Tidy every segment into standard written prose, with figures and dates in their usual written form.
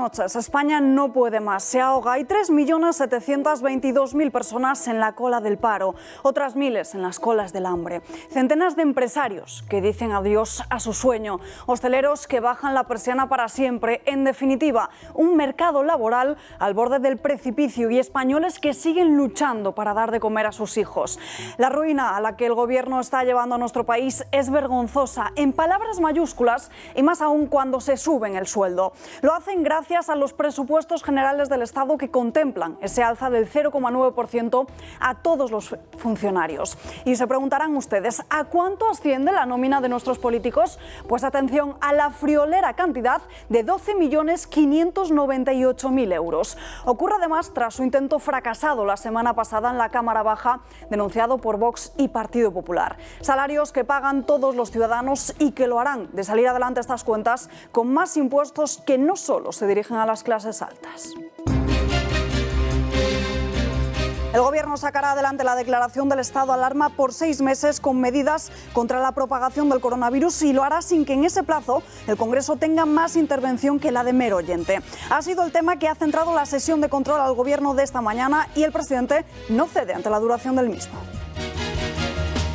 noches. España no puede más, se ahoga. Hay 3.722.000 personas en la cola del paro, otras miles en las colas del hambre. Centenas de empresarios que dicen adiós a su sueño, hosteleros que bajan la persiana para siempre. En definitiva, un mercado laboral al borde del precipicio y españoles que siguen luchando para dar de comer a sus hijos. La ruina a la que el gobierno está llevando a nuestro país es vergonzosa, en palabras mayúsculas, y más aún cuando se suben el sueldo. Lo hacen gracias a los presupuestos generales del Estado que contemplan ese alza del 0,9% a todos los funcionarios. Y se preguntarán ustedes, ¿a cuánto asciende la nómina de nuestros políticos? Pues atención, a la friolera cantidad de 12.598.000 euros. Ocurre además tras su intento fracasado la semana pasada en la Cámara Baja, denunciado por Vox y Partido Popular. Salarios que pagan todos los ciudadanos y que lo harán de salir adelante estas cuentas con más impuestos que no solo se dirigen a las clases altas. El Gobierno sacará adelante la declaración del estado de alarma por 6 meses con medidas contra la propagación del coronavirus y lo hará sin que en ese plazo el Congreso tenga más intervención que la de mero oyente. Ha sido el tema que ha centrado la sesión de control al Gobierno de esta mañana y el presidente no cede ante la duración del mismo.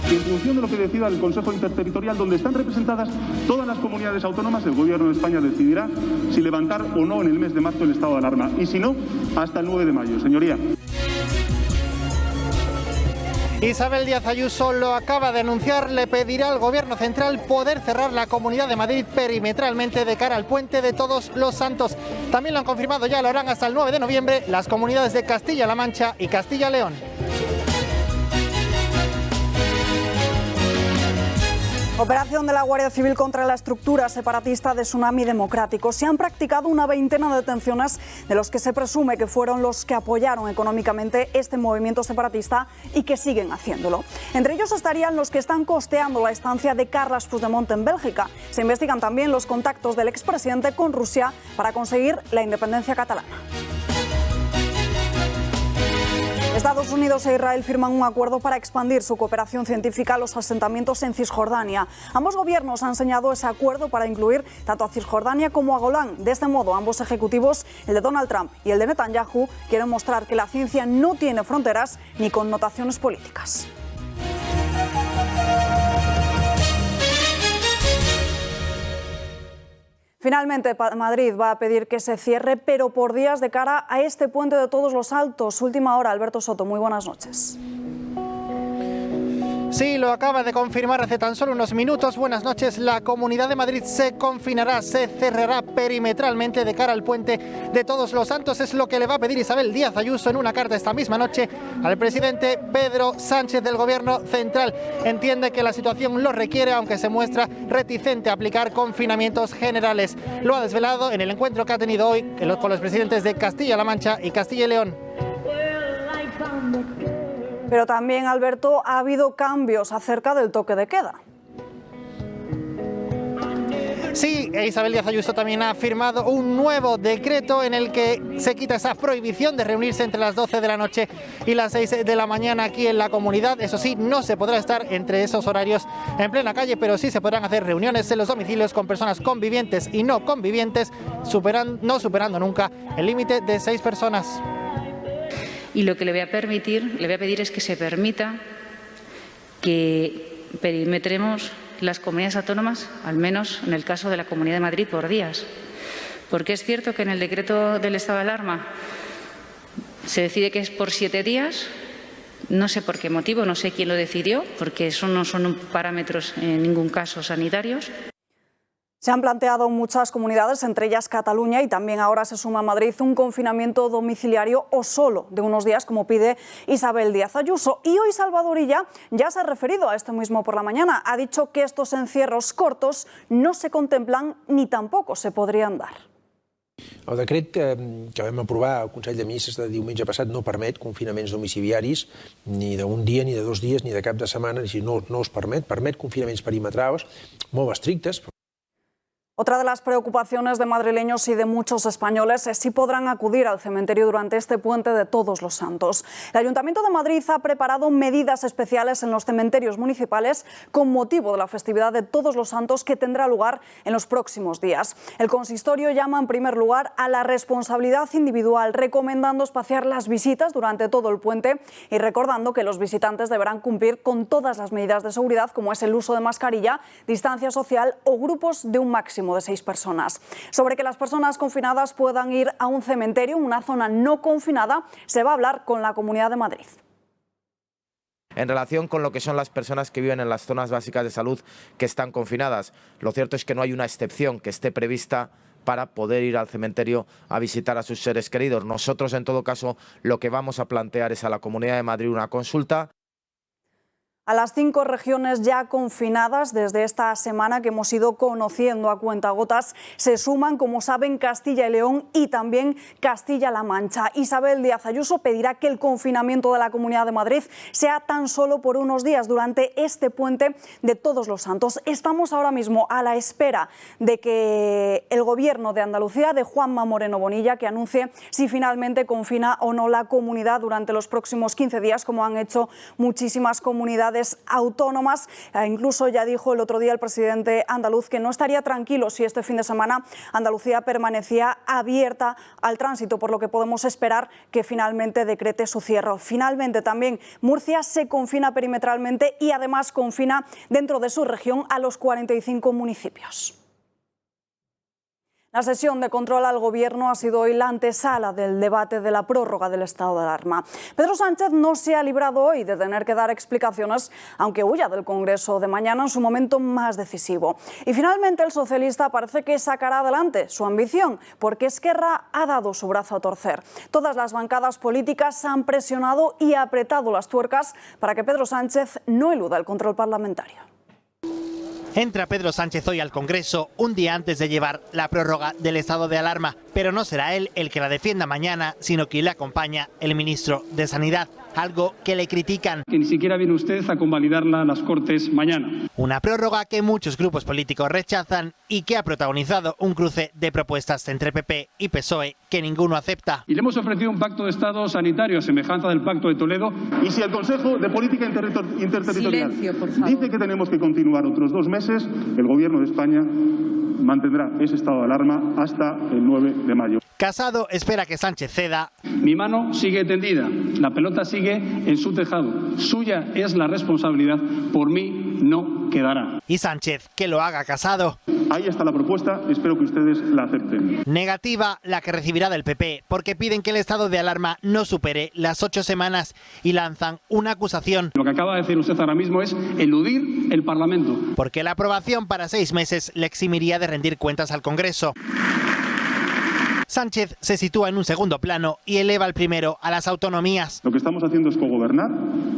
Y en función de lo que decida el Consejo Interterritorial, donde están representadas todas las comunidades autónomas, el Gobierno de España decidirá si levantar o no en el mes de marzo el estado de alarma. Y si no, hasta el 9 de mayo, señoría. Isabel Díaz Ayuso lo acaba de anunciar, le pedirá al Gobierno central poder cerrar la Comunidad de Madrid perimetralmente de cara al puente de Todos los Santos. También lo han confirmado, ya lo harán hasta el 9 de noviembre las comunidades de Castilla-La Mancha y Castilla-León. Operación de la Guardia Civil contra la estructura separatista de Tsunami Democrático. Se han practicado una veintena de detenciones de los que se presume que fueron los que apoyaron económicamente este movimiento separatista y que siguen haciéndolo. Entre ellos estarían los que están costeando la estancia de Carles Puigdemont en Bélgica. Se investigan también los contactos del expresidente con Rusia para conseguir la independencia catalana. Estados Unidos e Israel firman un acuerdo para expandir su cooperación científica a los asentamientos en Cisjordania. Ambos gobiernos han señalado ese acuerdo para incluir tanto a Cisjordania como a Golán. De este modo, ambos ejecutivos, el de Donald Trump y el de Netanyahu, quieren mostrar que la ciencia no tiene fronteras ni connotaciones políticas. Finalmente, Madrid va a pedir que se cierre, pero por días de cara a este puente de Todos los Santos. Última hora, Alberto Soto, muy buenas noches. Sí, lo acaba de confirmar hace tan solo unos minutos. Buenas noches. La Comunidad de Madrid se confinará, se cerrará perimetralmente de cara al puente de Todos los Santos. Es lo que le va a pedir Isabel Díaz Ayuso en una carta esta misma noche al presidente Pedro Sánchez del Gobierno central. Entiende que la situación lo requiere, aunque se muestra reticente a aplicar confinamientos generales. Lo ha desvelado en el encuentro que ha tenido hoy con los presidentes de Castilla-La Mancha y Castilla y León. Pero también, Alberto, ha habido cambios acerca del toque de queda. Sí, Isabel Díaz Ayuso también ha firmado un nuevo decreto en el que se quita esa prohibición de reunirse entre las 12 de la noche y las 6 de la mañana aquí en la comunidad. Eso sí, no se podrá estar entre esos horarios en plena calle, pero sí se podrán hacer reuniones en los domicilios con personas convivientes y no convivientes, no superando nunca el límite de 6 personas. Y lo que le voy a pedir es que se permita que perimetremos las comunidades autónomas, al menos en el caso de la Comunidad de Madrid, por días. Porque es cierto que en el decreto del estado de alarma se decide que es por 7 días. No sé por qué motivo, no sé quién lo decidió, porque eso no son parámetros en ningún caso sanitarios. Se han planteado muchas comunidades, entre ellas Cataluña, y también ahora se suma a Madrid un confinamiento domiciliario o solo de unos días, como pide Isabel Díaz Ayuso. Y hoy Salvador Illa ya se ha referido a esto mismo por la mañana. Ha dicho que estos encierros cortos no se contemplan ni tampoco se podrien dar. El decret que vam aprovar al Consell de Ministres de diumenge passat no permet confinaments domiciliaris ni d'un dia, ni de 2 dies, ni de cap de setmana, no es permet. Permet confinaments perimetrals molt estrictes. Otra de las preocupaciones de madrileños y de muchos españoles es si podrán acudir al cementerio durante este puente de Todos los Santos. El Ayuntamiento de Madrid ha preparado medidas especiales en los cementerios municipales con motivo de la festividad de Todos los Santos que tendrá lugar en los próximos días. El consistorio llama en primer lugar a la responsabilidad individual, recomendando espaciar las visitas durante todo el puente y recordando que los visitantes deberán cumplir con todas las medidas de seguridad, como es el uso de mascarilla, distancia social o grupos de un máximo de 6 personas. Sobre que las personas confinadas puedan ir a un cementerio, una zona no confinada, se va a hablar con la Comunidad de Madrid. En relación con lo que son las personas que viven en las zonas básicas de salud que están confinadas, lo cierto es que no hay una excepción que esté prevista para poder ir al cementerio a visitar a sus seres queridos. Nosotros, en todo caso, lo que vamos a plantear es a la Comunidad de Madrid una consulta. A las 5 regiones ya confinadas desde esta semana que hemos ido conociendo a cuentagotas se suman, como saben, Castilla y León y también Castilla-La Mancha. Isabel Díaz Ayuso pedirá que el confinamiento de la Comunidad de Madrid sea tan solo por unos días durante este puente de Todos los Santos. Estamos ahora mismo a la espera de que el Gobierno de Andalucía, de Juanma Moreno Bonilla, que anuncie si finalmente confina o no la comunidad durante los próximos 15 días, como han hecho muchísimas comunidades autónomas. Incluso ya dijo el otro día el presidente andaluz que no estaría tranquilo si este fin de semana Andalucía permanecía abierta al tránsito, por lo que podemos esperar que finalmente decrete su cierre. Finalmente también Murcia se confina perimetralmente y además confina dentro de su región a los 45 municipios. La sesión de control al Gobierno ha sido hoy la antesala del debate de la prórroga del estado de alarma. Pedro Sánchez no se ha librado hoy de tener que dar explicaciones, aunque huya del Congreso de mañana en su momento más decisivo. Y finalmente el socialista parece que sacará adelante su ambición, porque Esquerra ha dado su brazo a torcer. Todas las bancadas políticas han presionado y apretado las tuercas para que Pedro Sánchez no eluda el control parlamentario. Entra Pedro Sánchez hoy al Congreso, un día antes de llevar la prórroga del estado de alarma, pero no será él el que la defienda mañana, sino quien le acompaña, el ministro de Sanidad, algo que le critican. Que ni siquiera viene usted a convalidarla a las Cortes mañana. Una prórroga que muchos grupos políticos rechazan y que ha protagonizado un cruce de propuestas entre PP y PSOE que ninguno acepta. Y le hemos ofrecido un pacto de Estado sanitario a semejanza del Pacto de Toledo. Y si el Consejo de Política Interterritorial dice que tenemos que continuar otros 2 meses, el Gobierno de España mantendrá ese estado de alarma hasta el 9 de mayo. Casado espera que Sánchez ceda. Mi mano sigue tendida, la pelota sigue en su tejado. Suya es la responsabilidad, por mí no quedará. Y Sánchez que lo haga Casado. Ahí está la propuesta, espero que ustedes la acepten. Negativa la que recibirá del PP, porque piden que el estado de alarma no supere las 8 semanas y lanzan una acusación. Lo que acaba de decir usted ahora mismo es eludir el Parlamento. Porque la aprobación para 6 meses le eximiría de rendir cuentas al Congreso. Sánchez se sitúa en un segundo plano y eleva el primero a las autonomías. Lo que estamos haciendo es cogobernar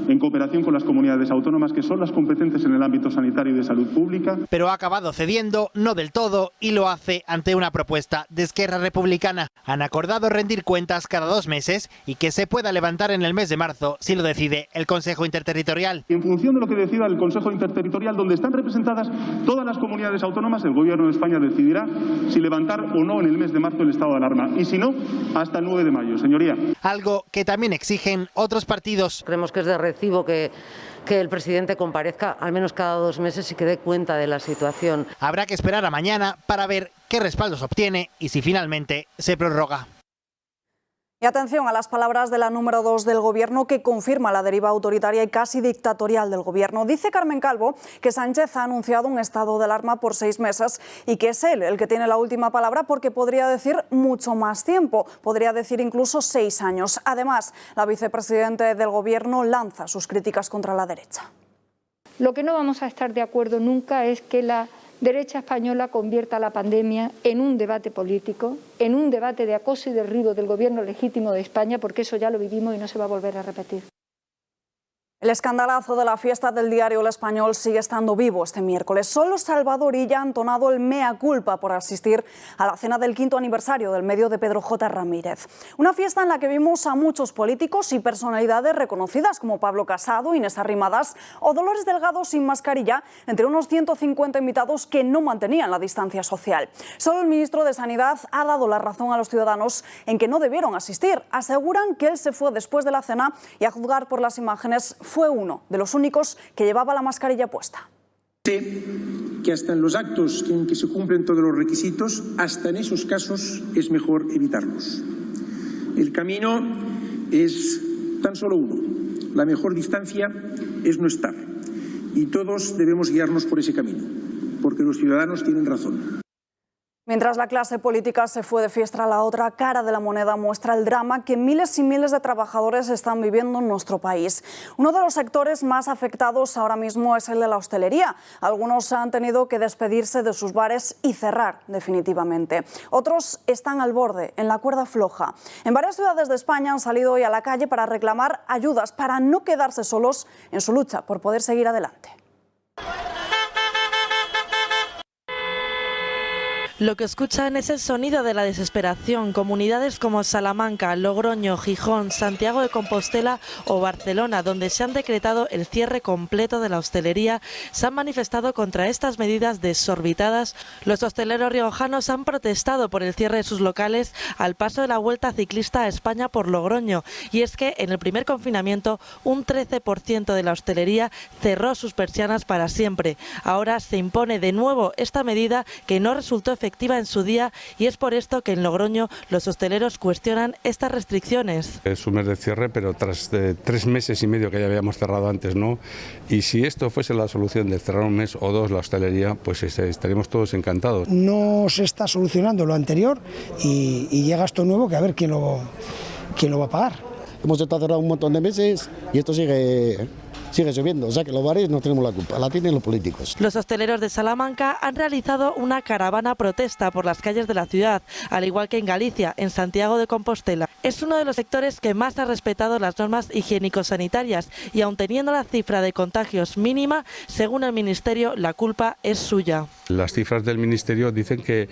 en cooperación con las comunidades autónomas que son las competentes en el ámbito sanitario y de salud pública. Pero ha acabado cediendo, no del todo, y lo hace ante una propuesta de Esquerra Republicana. Han acordado rendir cuentas cada 2 meses y que se pueda levantar en el mes de marzo si lo decide el Consejo Interterritorial. En función de lo que decida el Consejo Interterritorial, donde están representadas todas las comunidades autónomas, el Gobierno de España decidirá si levantar o no en el mes de marzo el estado de alarma. Y si no, hasta el 9 de mayo, señoría. Algo que también exigen otros partidos. Creemos que es de recibo que el presidente comparezca al menos cada 2 meses y que dé cuenta de la situación. Habrá que esperar a mañana para ver qué respaldos obtiene y si finalmente se prorroga. Y atención a las palabras de la número 2 del Gobierno, que confirma la deriva autoritaria y casi dictatorial del Gobierno. Dice Carmen Calvo que Sánchez ha anunciado un estado de alarma por 6 meses y que es él el que tiene la última palabra, porque podría decir mucho más tiempo, podría decir incluso 6 años. Además, la vicepresidenta del Gobierno lanza sus críticas contra la derecha. Lo que no vamos a estar de acuerdo nunca es que la derecha española convierta la pandemia en un debate político, en un debate de acoso y derribo del gobierno legítimo de España, porque eso ya lo vivimos y no se va a volver a repetir. El escandalazo de la fiesta del diario El Español sigue estando vivo este miércoles. Solo Salvador Illa ha entonado el mea culpa por asistir a la cena del 5º aniversario del medio de Pedro J. Ramírez. Una fiesta en la que vimos a muchos políticos y personalidades reconocidas como Pablo Casado, Inés Arrimadas o Dolores Delgado sin mascarilla, entre unos 150 invitados que no mantenían la distancia social. Solo el ministro de Sanidad ha dado la razón a los ciudadanos en que no debieron asistir. Aseguran que él se fue después de la cena y, a juzgar por las imágenes, fue uno de los únicos que llevaba la mascarilla puesta. Sé que hasta en los actos en que se cumplen todos los requisitos, hasta en esos casos es mejor evitarlos. El camino es tan solo uno. La mejor distancia es no estar. Y todos debemos guiarnos por ese camino, porque los ciudadanos tienen razón. Mientras la clase política se fue de fiesta, la otra cara de la moneda muestra el drama que miles y miles de trabajadores están viviendo en nuestro país. Uno de los sectores más afectados ahora mismo es el de la hostelería. Algunos han tenido que despedirse de sus bares y cerrar definitivamente. Otros están al borde, en la cuerda floja. En varias ciudades de España han salido hoy a la calle para reclamar ayudas, para no quedarse solos en su lucha por poder seguir adelante. Lo que escuchan es el sonido de la desesperación. Comunidades como Salamanca, Logroño, Gijón, Santiago de Compostela o Barcelona, donde se han decretado el cierre completo de la hostelería, se han manifestado contra estas medidas desorbitadas. Los hosteleros riojanos han protestado por el cierre de sus locales al paso de la Vuelta Ciclista a España por Logroño. Y es que en el primer confinamiento un 13% de la hostelería cerró sus persianas para siempre. Ahora se impone de nuevo esta medida que no resultó efectiva en su día, y es por esto que en Logroño los hosteleros cuestionan estas restricciones. Es un mes de cierre, pero tras 3 meses y medio que ya habíamos cerrado antes, ¿no? Y si esto fuese la solución de cerrar un mes o dos la hostelería, pues estaríamos todos encantados. No se está solucionando lo anterior y llega esto nuevo, que a ver quién lo va a pagar. Hemos estado cerrados un montón de meses y esto sigue subiendo, o sea que los bares no tenemos la culpa, la tienen los políticos. Los hosteleros de Salamanca han realizado una caravana protesta por las calles de la ciudad, al igual que en Galicia, en Santiago de Compostela. Es uno de los sectores que más ha respetado las normas higiénico-sanitarias y, aun teniendo la cifra de contagios mínima, según el Ministerio, la culpa es suya. Las cifras del Ministerio dicen que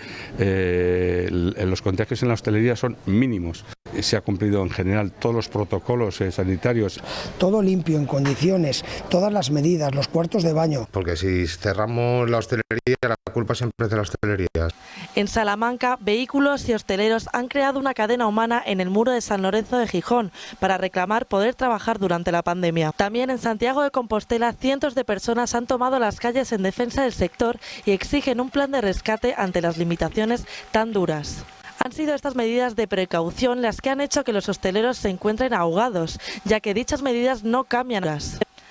los contagios en la hostelería son mínimos. Se ha cumplido en general todos los protocolos sanitarios. Todo limpio, en condiciones, todas las medidas, los cuartos de baño. Porque si cerramos la hostelería, la culpa siempre es de la hostelería. En Salamanca, vehículos y hosteleros han creado una cadena humana en el muro de San Lorenzo de Gijón para reclamar poder trabajar durante la pandemia. También en Santiago de Compostela, cientos de personas han tomado las calles en defensa del sector y exigen un plan de rescate ante las limitaciones tan duras. Han sido estas medidas de precaución las que han hecho que los hosteleros se encuentren ahogados, ya que dichas medidas no cambian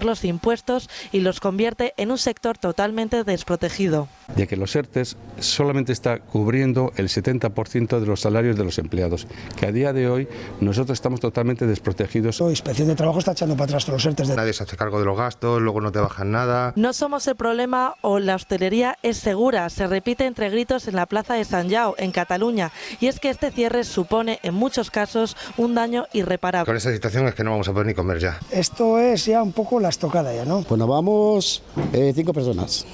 los impuestos y los convierte en un sector totalmente desprotegido. De que los ERTEs solamente está cubriendo el 70% de los salarios de los empleados, que a día de hoy nosotros estamos totalmente desprotegidos. La Inspección de Trabajo está echando para atrás todos los ERTEs. Nadie se hace cargo de los gastos, luego no te bajan nada. No somos el problema o la hostelería es segura, se repite entre gritos en la plaza de Sant Jau, en Cataluña, y es que este cierre supone en muchos casos un daño irreparable. Con esta situación es que no vamos a poder ni comer ya. Esto es ya un poco la estocada ya, ¿no? Pues nos vamos 5 personas.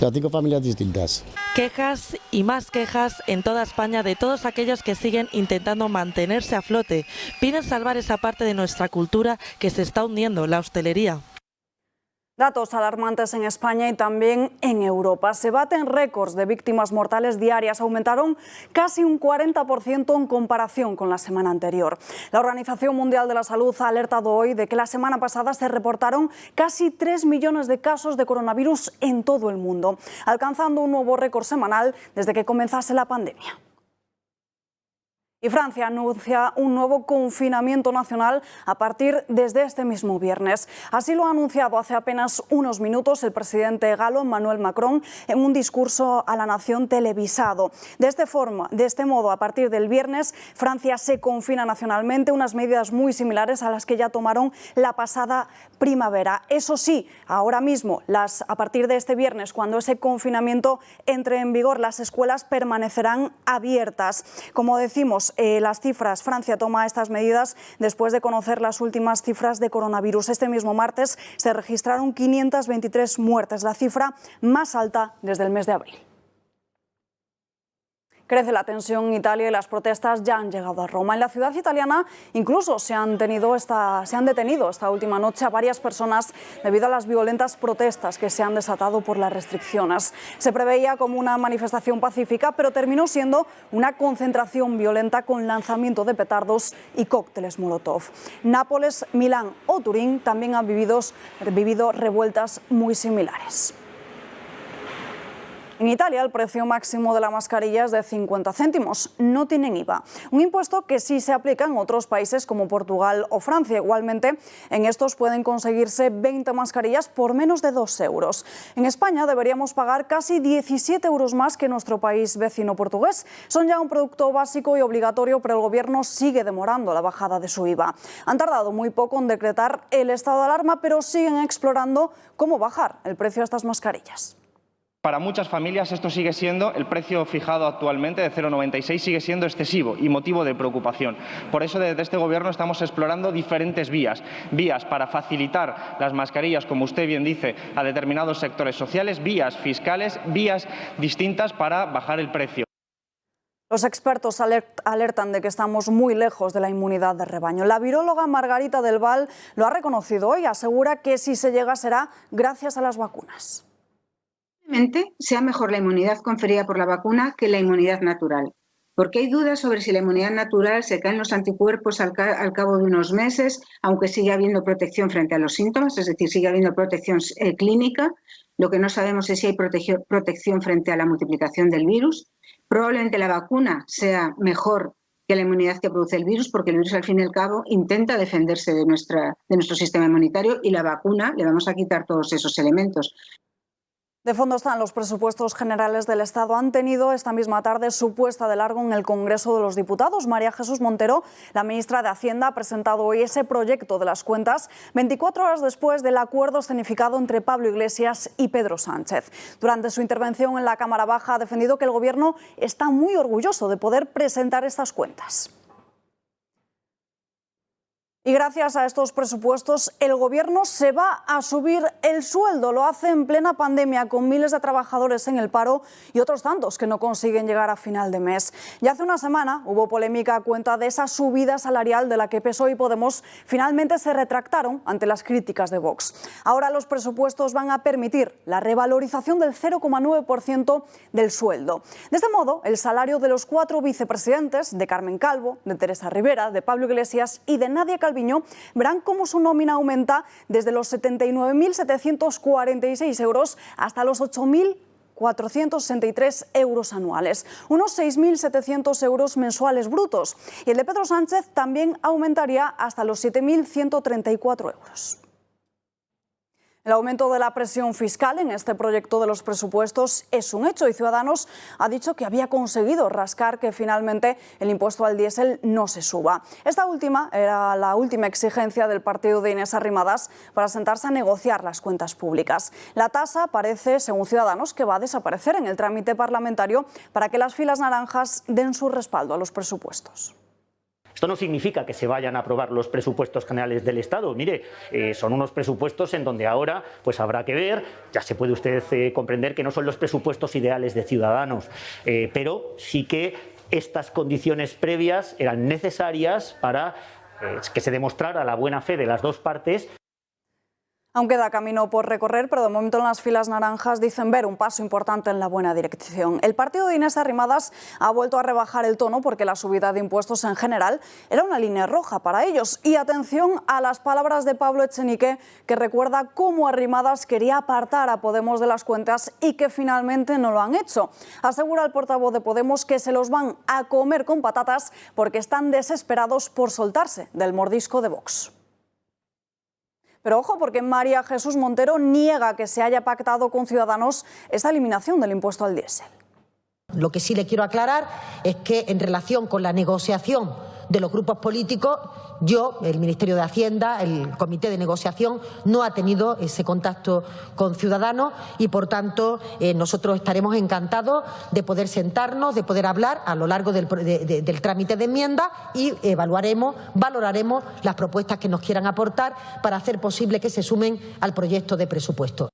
5 familias distintas. Quejas y más quejas en toda España de todos aquellos que siguen intentando mantenerse a flote. Piden salvar esa parte de nuestra cultura que se está hundiendo, la hostelería. Datos alarmantes en España y también en Europa. Se baten récords de víctimas mortales diarias. Aumentaron casi un 40% en comparación con la semana anterior. La Organización Mundial de la Salud ha alertado hoy de que la semana pasada se reportaron casi 3 millones de casos de coronavirus en todo el mundo, alcanzando un nuevo récord semanal desde que comenzase la pandemia. Y Francia anuncia un nuevo confinamiento nacional a partir desde este mismo viernes. Así lo ha anunciado hace apenas unos minutos el presidente galo Emmanuel Macron en un discurso a la nación televisado. De este modo, a partir del viernes, Francia se confina nacionalmente, unas medidas muy similares a las que ya tomaron la pasada primavera. Eso sí, ahora mismo, a partir de este viernes, cuando ese confinamiento entre en vigor, las escuelas permanecerán abiertas. Como decimos, Repasamos las cifras. Francia toma estas medidas después de conocer las últimas cifras de coronavirus. Este mismo martes se registraron 523 muertes, la cifra más alta desde el mes de abril. Crece la tensión en Italia y las protestas ya han llegado a Roma. En la ciudad italiana incluso se han detenido esta última noche a varias personas debido a las violentas protestas que se han desatado por las restricciones. Se preveía como una manifestación pacífica, pero terminó siendo una concentración violenta con lanzamiento de petardos y cócteles Molotov. Nápoles, Milán o Turín también han vivido revueltas muy similares. En Italia el precio máximo de la mascarilla es de 50 céntimos, no tienen IVA. Un impuesto que sí se aplica en otros países como Portugal o Francia. Igualmente, en estos pueden conseguirse 20 mascarillas por menos de 2 euros. En España deberíamos pagar casi 17 euros más que nuestro país vecino portugués. Son ya un producto básico y obligatorio, pero el Gobierno sigue demorando la bajada de su IVA. Han tardado muy poco en decretar el estado de alarma, pero siguen explorando cómo bajar el precio de estas mascarillas. Para muchas familias esto sigue siendo, el precio fijado actualmente de 0,96 sigue siendo excesivo y motivo de preocupación. Por eso desde este Gobierno estamos explorando diferentes vías para facilitar las mascarillas, como usted bien dice, a determinados sectores sociales, vías fiscales, vías distintas para bajar el precio. Los expertos alertan de que estamos muy lejos de la inmunidad de rebaño. La viróloga Margarita del Val lo ha reconocido hoy, asegura que si se llega será gracias a las vacunas. Sea mejor la inmunidad conferida por la vacuna que la inmunidad natural, porque hay dudas sobre si la inmunidad natural se caen los anticuerpos al cabo de unos meses, aunque sigue habiendo protección frente a los síntomas, es decir, sigue habiendo protección clínica. Lo que no sabemos es si hay protección frente a la multiplicación del virus. Probablemente la vacuna sea mejor que la inmunidad que produce el virus, porque el virus al fin y al cabo intenta defenderse de nuestro sistema inmunitario y la vacuna le vamos a quitar todos esos elementos. De fondo están los presupuestos generales del Estado. Han tenido esta misma tarde su puesta de largo en el Congreso de los Diputados. María Jesús Montero, la ministra de Hacienda, ha presentado hoy ese proyecto de las cuentas 24 horas después del acuerdo escenificado entre Pablo Iglesias y Pedro Sánchez. Durante su intervención en la Cámara Baja ha defendido que el Gobierno está muy orgulloso de poder presentar estas cuentas. Y gracias a estos presupuestos, el Gobierno se va a subir el sueldo. Lo hace en plena pandemia, con miles de trabajadores en el paro y otros tantos que no consiguen llegar a final de mes. Ya hace una semana hubo polémica a cuenta de esa subida salarial de la que PSOE y Podemos finalmente se retractaron ante las críticas de Vox. Ahora los presupuestos van a permitir la revalorización del 0,9% del sueldo. De este modo, el salario de los 4 vicepresidentes, de Carmen Calvo, de Teresa Rivera, de Pablo Iglesias y de Nadia Calviño, verán cómo su nómina aumenta desde los 79.746 euros hasta los 8.463 euros anuales, unos 6.700 euros mensuales brutos. Y el de Pedro Sánchez también aumentaría hasta los 7.134 euros. El aumento de la presión fiscal en este proyecto de los presupuestos es un hecho y Ciudadanos ha dicho que había conseguido rascar que finalmente el impuesto al diésel no se suba. Esta última era la última exigencia del partido de Inés Arrimadas para sentarse a negociar las cuentas públicas. La tasa parece, según Ciudadanos, que va a desaparecer en el trámite parlamentario para que las filas naranjas den su respaldo a los presupuestos. Esto no significa que se vayan a aprobar los presupuestos generales del Estado. Mire, son unos presupuestos en donde ahora pues habrá que ver, ya se puede usted comprender que no son los presupuestos ideales de Ciudadanos, pero sí que estas condiciones previas eran necesarias para que se demostrara la buena fe de las dos partes. Aún queda camino por recorrer, pero de momento en las filas naranjas dicen ver un paso importante en la buena dirección. El partido de Inés Arrimadas ha vuelto a rebajar el tono porque la subida de impuestos en general era una línea roja para ellos. Y atención a las palabras de Pablo Echenique, que recuerda cómo Arrimadas quería apartar a Podemos de las cuentas y que finalmente no lo han hecho. Asegura el portavoz de Podemos que se los van a comer con patatas porque están desesperados por soltarse del mordisco de Vox. Pero ojo, porque María Jesús Montero niega que se haya pactado con Ciudadanos esta eliminación del impuesto al diésel. Lo que sí le quiero aclarar es que en relación con la negociación de los grupos políticos, el Ministerio de Hacienda, el Comité de Negociación, no ha tenido ese contacto con Ciudadanos y, por tanto, nosotros estaremos encantados de poder sentarnos, de poder hablar a lo largo del trámite de enmiendas y valoraremos las propuestas que nos quieran aportar para hacer posible que se sumen al proyecto de presupuesto.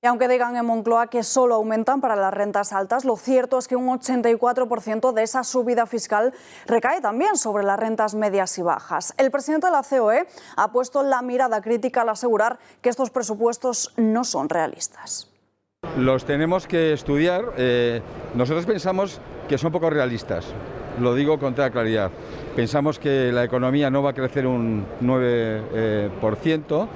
Y aunque digan en Moncloa que solo aumentan para las rentas altas, lo cierto es que un 84% de esa subida fiscal recae también sobre las rentas medias y bajas. El presidente de la COE ha puesto la mirada crítica al asegurar que estos presupuestos no son realistas. Los tenemos que estudiar. Nosotros pensamos que son poco realistas. Lo digo con toda claridad. Pensamos que la economía no va a crecer un 9%.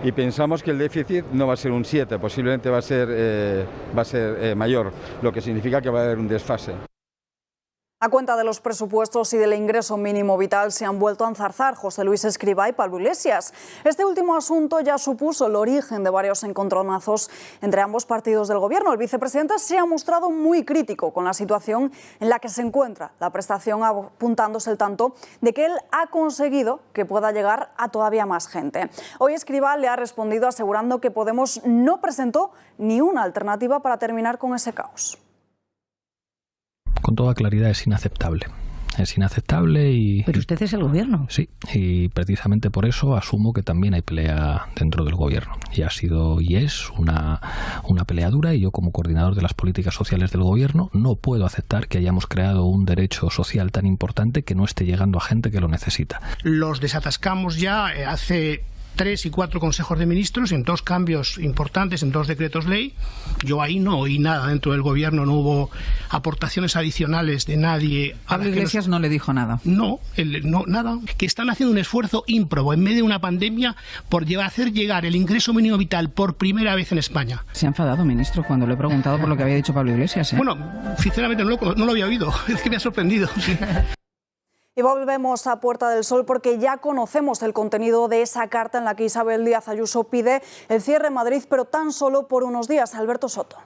Y pensamos que el déficit no va a ser un 7, posiblemente va a ser mayor, lo que significa que va a haber un desfase. A cuenta de los presupuestos y del ingreso mínimo vital se han vuelto a enzarzar José Luis Escrivá y Pablo Iglesias. Este último asunto ya supuso el origen de varios encontronazos entre ambos partidos del Gobierno. El vicepresidente se ha mostrado muy crítico con la situación en la que se encuentra la prestación, apuntándose el tanto de que él ha conseguido que pueda llegar a todavía más gente. Hoy Escrivá le ha respondido asegurando que Podemos no presentó ni una alternativa para terminar con ese caos. Con toda claridad es inaceptable. Es inaceptable y... Pero usted es el Gobierno. Sí, y precisamente por eso asumo que también hay pelea dentro del Gobierno. Y ha sido y es una pelea dura, y yo como coordinador de las políticas sociales del Gobierno no puedo aceptar que hayamos creado un derecho social tan importante que no esté llegando a gente que lo necesita. Los desatascamos ya hace 3 y 4 consejos de ministros, en 2 cambios importantes, en 2 decretos ley. Yo ahí no oí nada dentro del Gobierno, no hubo aportaciones adicionales de nadie. Pablo Iglesias no le dijo nada. No, nada. Que están haciendo un esfuerzo ímprobo en medio de una pandemia por hacer llegar el ingreso mínimo vital por primera vez en España. Se ha enfadado, ministro, cuando le he preguntado por lo que había dicho Pablo Iglesias. Bueno, sinceramente no lo había oído, es que me ha sorprendido. Sí. Y volvemos a Puerta del Sol porque ya conocemos el contenido de esa carta en la que Isabel Díaz Ayuso pide el cierre en Madrid, pero tan solo por unos días. Alberto Soto.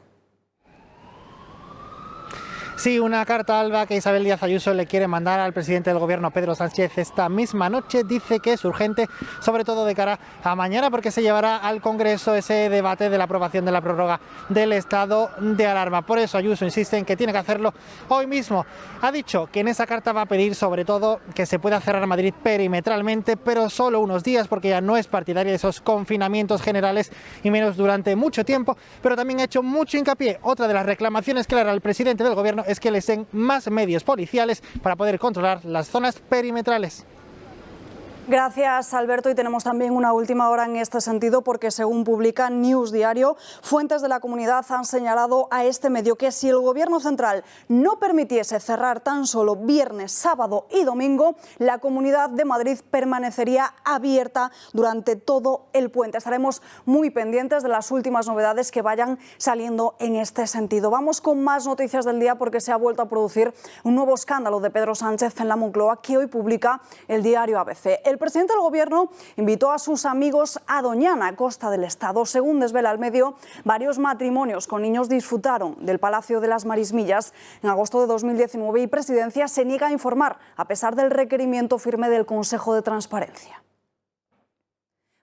Sí, una carta, Alba, que Isabel Díaz Ayuso le quiere mandar al presidente del Gobierno, Pedro Sánchez, esta misma noche. Dice que es urgente, sobre todo de cara a mañana, porque se llevará al Congreso ese debate de la aprobación de la prórroga del estado de alarma. Por eso Ayuso insiste en que tiene que hacerlo hoy mismo. Ha dicho que en esa carta va a pedir, sobre todo, que se pueda cerrar Madrid perimetralmente, pero solo unos días, porque ya no es partidaria de esos confinamientos generales y menos durante mucho tiempo. Pero también ha hecho mucho hincapié. Otra de las reclamaciones que le hará al presidente del Gobierno es que les den más medios policiales para poder controlar las zonas perimetrales. Gracias, Alberto. Y tenemos también una última hora en este sentido, porque según publica News Diario, fuentes de la comunidad han señalado a este medio que si el Gobierno central no permitiese cerrar tan solo viernes, sábado y domingo, la Comunidad de Madrid permanecería abierta durante todo el puente. Estaremos muy pendientes de las últimas novedades que vayan saliendo en este sentido. Vamos con más noticias del día, porque se ha vuelto a producir un nuevo escándalo de Pedro Sánchez en la Moncloa, que hoy publica el diario ABC. El presidente del Gobierno invitó a sus amigos a Doñana, costa del Estado. Según desvela el medio, varios matrimonios con niños disfrutaron del Palacio de las Marismillas en agosto de 2019 y Presidencia se niega a informar, a pesar del requerimiento firme del Consejo de Transparencia.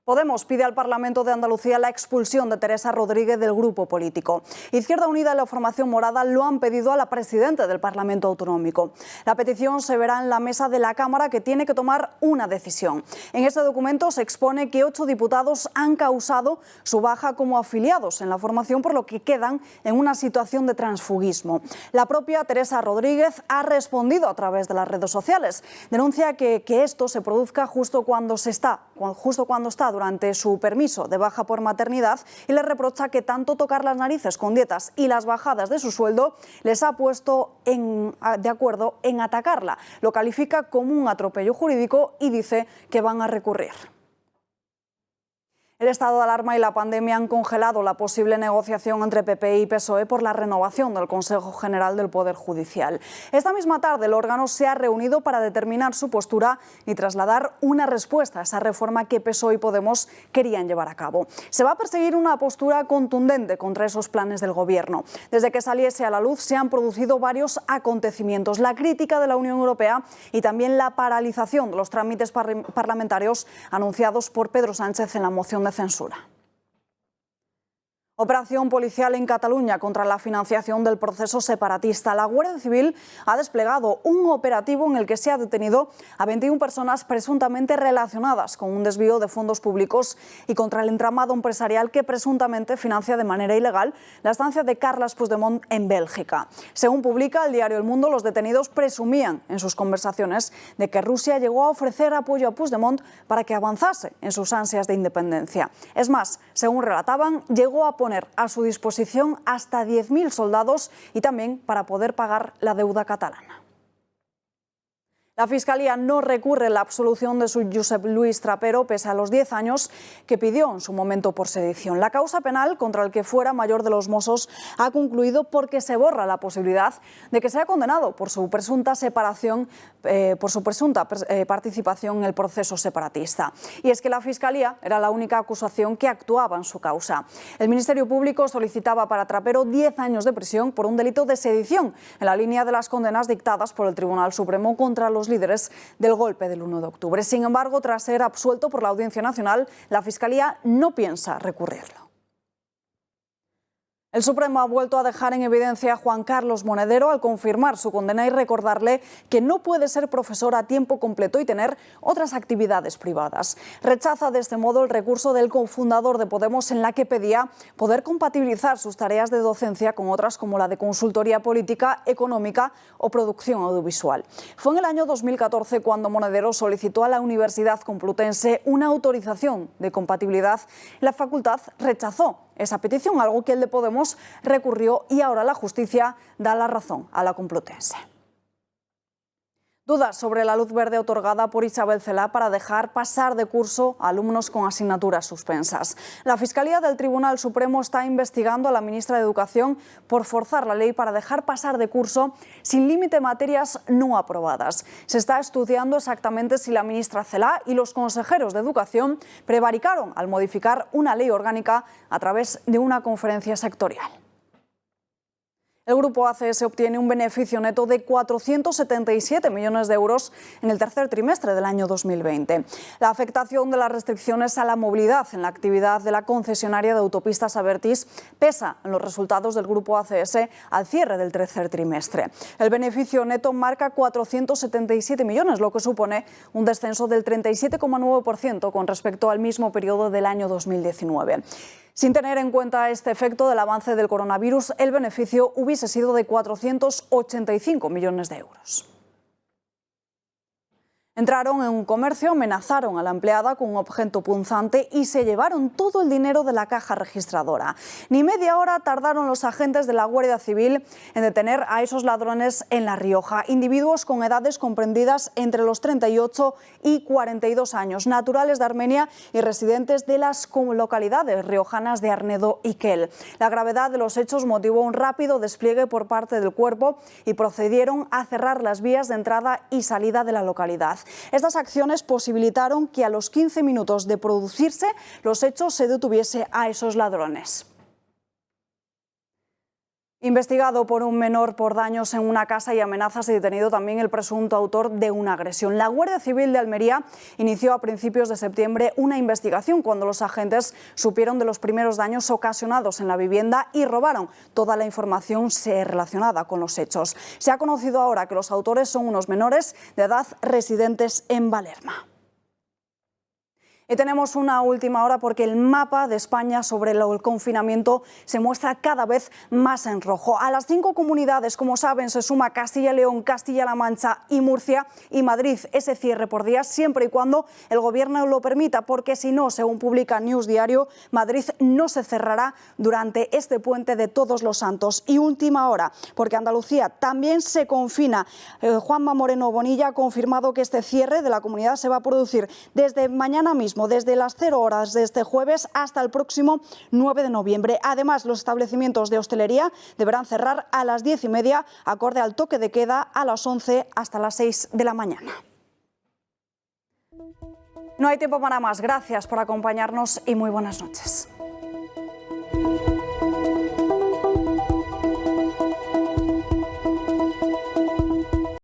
Podemos pide al Parlamento de Andalucía la expulsión de Teresa Rodríguez del grupo político. Izquierda Unida y la formación morada lo han pedido a la presidenta del Parlamento Autonómico. La petición se verá en la mesa de la Cámara, que tiene que tomar una decisión. En este documento se expone que 8 diputados han causado su baja como afiliados en la formación, por lo que quedan en una situación de transfugismo. La propia Teresa Rodríguez ha respondido a través de las redes sociales. Denuncia que esto se produzca justo cuando está durante su permiso de baja por maternidad, y le reprocha que tanto tocar las narices con dietas y las bajadas de su sueldo les ha puesto de acuerdo en atacarla. Lo califica como un atropello jurídico y dice que van a recurrir. El estado de alarma y la pandemia han congelado la posible negociación entre PP y PSOE por la renovación del Consejo General del Poder Judicial. Esta misma tarde el órgano se ha reunido para determinar su postura y trasladar una respuesta a esa reforma que PSOE y Podemos querían llevar a cabo. Se va a perseguir una postura contundente contra esos planes del Gobierno. Desde que saliese a la luz se han producido varios acontecimientos. La crítica de la Unión Europea y también la paralización de los trámites parlamentarios anunciados por Pedro Sánchez en la moción de censura. Operación policial en Cataluña contra la financiación del proceso separatista. La Guardia Civil ha desplegado un operativo en el que se ha detenido a 21 personas presuntamente relacionadas con un desvío de fondos públicos y contra el entramado empresarial que presuntamente financia de manera ilegal la estancia de Carles Puigdemont en Bélgica. Según publica el diario El Mundo, los detenidos presumían en sus conversaciones de que Rusia llegó a ofrecer apoyo a Puigdemont para que avanzase en sus ansias de independencia. Es más, según relataban, llegó a poner a su disposición hasta 10.000 soldados y también para poder pagar la deuda catalana. La Fiscalía no recurre la absolución de su Josep Luis Trapero pese a los 10 años que pidió en su momento por sedición. La causa penal contra el que fuera mayor de los Mossos ha concluido porque se borra la posibilidad de que sea condenado por su presunta participación en el proceso separatista. Y es que la Fiscalía era la única acusación que actuaba en su causa. El Ministerio Público solicitaba para Trapero 10 años de prisión por un delito de sedición, en la línea de las condenas dictadas por el Tribunal Supremo contra los líderes del golpe del 1 de octubre. Sin embargo, tras ser absuelto por la Audiencia Nacional, la Fiscalía no piensa recurrirlo. El Supremo ha vuelto a dejar en evidencia a Juan Carlos Monedero al confirmar su condena y recordarle que no puede ser profesor a tiempo completo y tener otras actividades privadas. Rechaza de este modo el recurso del cofundador de Podemos en la que pedía poder compatibilizar sus tareas de docencia con otras como la de consultoría política, económica o producción audiovisual. Fue en el año 2014 cuando Monedero solicitó a la Universidad Complutense una autorización de compatibilidad. La facultad rechazó esa petición, algo que el de Podemos recurrió y ahora la justicia da la razón a la Complutense. Dudas sobre la luz verde otorgada por Isabel Celaá para dejar pasar de curso a alumnos con asignaturas suspensas. La Fiscalía del Tribunal Supremo está investigando a la ministra de Educación por forzar la ley para dejar pasar de curso sin límite de materias no aprobadas. Se está estudiando exactamente si la ministra Celaá y los consejeros de Educación prevaricaron al modificar una ley orgánica a través de una conferencia sectorial. El grupo ACS obtiene un beneficio neto de 477 millones de euros en el tercer trimestre del año 2020. La afectación de las restricciones a la movilidad en la actividad de la concesionaria de autopistas Abertis pesa en los resultados del grupo ACS al cierre del tercer trimestre. El beneficio neto marca 477 millones, lo que supone un descenso del 37,9% con respecto al mismo periodo del año 2019. Sin tener en cuenta este efecto del avance del coronavirus, el beneficio hubiese sido de 485 millones de euros. Entraron en un comercio, amenazaron a la empleada con un objeto punzante y se llevaron todo el dinero de la caja registradora. Ni media hora tardaron los agentes de la Guardia Civil en detener a esos ladrones en La Rioja, individuos con edades comprendidas entre los 38 y 42 años, naturales de Armenia y residentes de las localidades riojanas de Arnedo y Quel. La gravedad de los hechos motivó un rápido despliegue por parte del cuerpo y procedieron a cerrar las vías de entrada y salida de la localidad. Estas acciones posibilitaron que a los 15 minutos de producirse los hechos se detuviese a esos ladrones. Investigado por un menor por daños en una casa y amenazas y detenido también el presunto autor de una agresión. La Guardia Civil de Almería inició a principios de septiembre una investigación cuando los agentes supieron de los primeros daños ocasionados en la vivienda y robaron toda la información relacionada con los hechos. Se ha conocido ahora que los autores son unos menores de edad residentes en Valerma. Y tenemos una última hora porque el mapa de España sobre el confinamiento se muestra cada vez más en rojo. A las 5 comunidades, como saben, se suma Castilla y León, Castilla-La Mancha y Murcia y Madrid. Ese cierre por días siempre y cuando el Gobierno lo permita, porque si no, según publica News Diario, Madrid no se cerrará durante este puente de Todos los Santos. Y última hora, porque Andalucía también se confina. Juanma Moreno Bonilla ha confirmado que este cierre de la comunidad se va a producir desde mañana mismo, mismo, desde las 0 horas de este jueves hasta el próximo 9 de noviembre. Además, los establecimientos de hostelería deberán cerrar a las 10:30, acorde al toque de queda a las 11 hasta las 6 de la mañana. No hay tiempo para más. Gracias por acompañarnos y muy buenas noches.